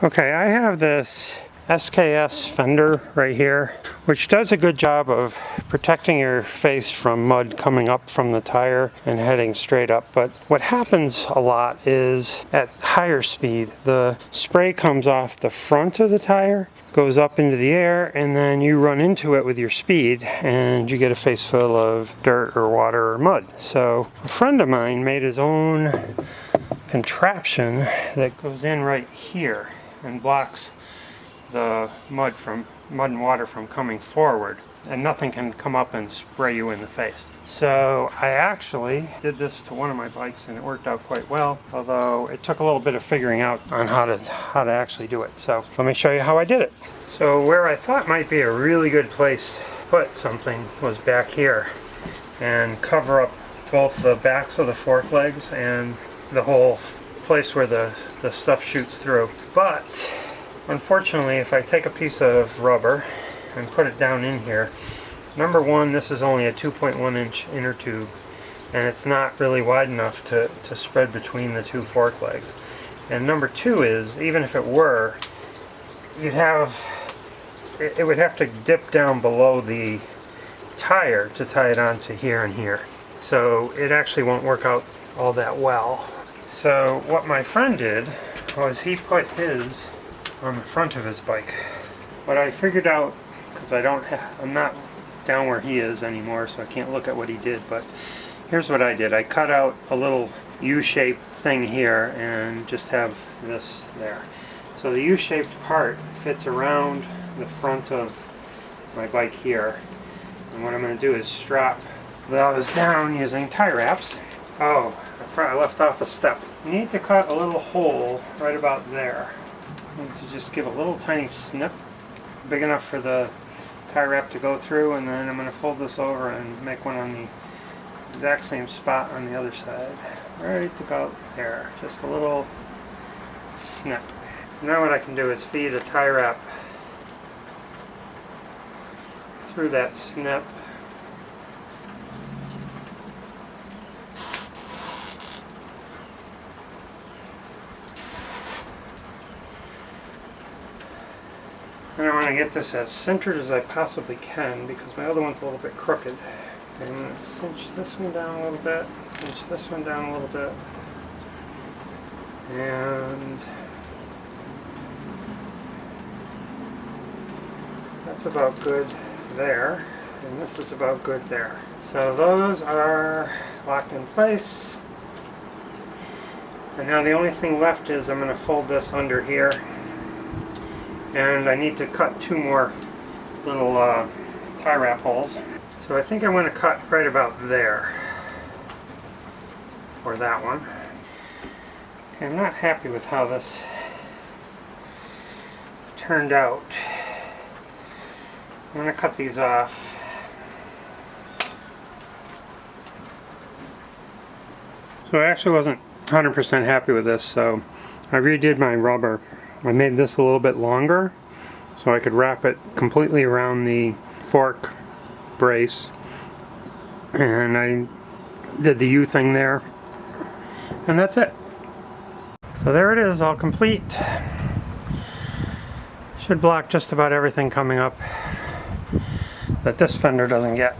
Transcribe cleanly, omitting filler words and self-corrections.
Okay, I have this SKS Fender right here, which does a good job of protecting your face from mud coming up from the tire and heading straight up. But what happens a lot is at higher speed, the spray comes off the front of the tire, goes up into the air, and then you run into it with your speed and you get a face full of dirt or water or mud. So a friend of mine made his own contraption that goes in right here and blocks the mud and water from coming forward, and nothing can come up and spray you in the face. So I actually did this to one of my bikes and it worked out quite well, although it took a little bit of figuring out on how to actually do it. So let me show you how I did it. So where I thought might be a really good place to put something was back here and cover up both the backs of the fork legs and the whole place where the stuff shoots through. But unfortunately, if I take a piece of rubber and put it down in here, number one, this is only a 2.1 inch inner tube and it's not really wide enough to spread between the two fork legs. And number two is, even if it were, it would have to dip down below the tire to tie it onto here and here. So it actually won't work out all that well. So what my friend did was he put his on the front of his bike. What I figured out, because I'm not down where he is anymore, so I can't look at what he did, but here's what I did. I cut out a little U-shaped thing here and just have this there. So the U-shaped part fits around the front of my bike here. And what I'm going to do is strap those down using tie wraps. Oh, I left off a step. You need to cut a little hole right about there. You need to just give a little tiny snip, big enough for the tie wrap to go through, and then I'm going to fold this over and make one on the exact same spot on the other side. Right about there. Just a little snip. So now what I can do is feed a tie wrap through that snip. And I want to get this as centered as I possibly can because my other one's a little bit crooked. And I'm going to cinch this one down a little bit, cinch this one down a little bit, and that's about good there, and this is about good there. So those are locked in place. And now the only thing left is I'm going to fold this under here. And I need to cut two more little tie wrap holes. So I think I want to cut right about there for that one. Okay, I'm not happy with how this turned out. I'm going to cut these off. So I actually wasn't 100% happy with this, so I redid my rubber. I made this a little bit longer so I could wrap it completely around the fork brace, and I did the U thing there, and that's it. So there it is, all complete. Should block just about everything coming up that this fender doesn't get.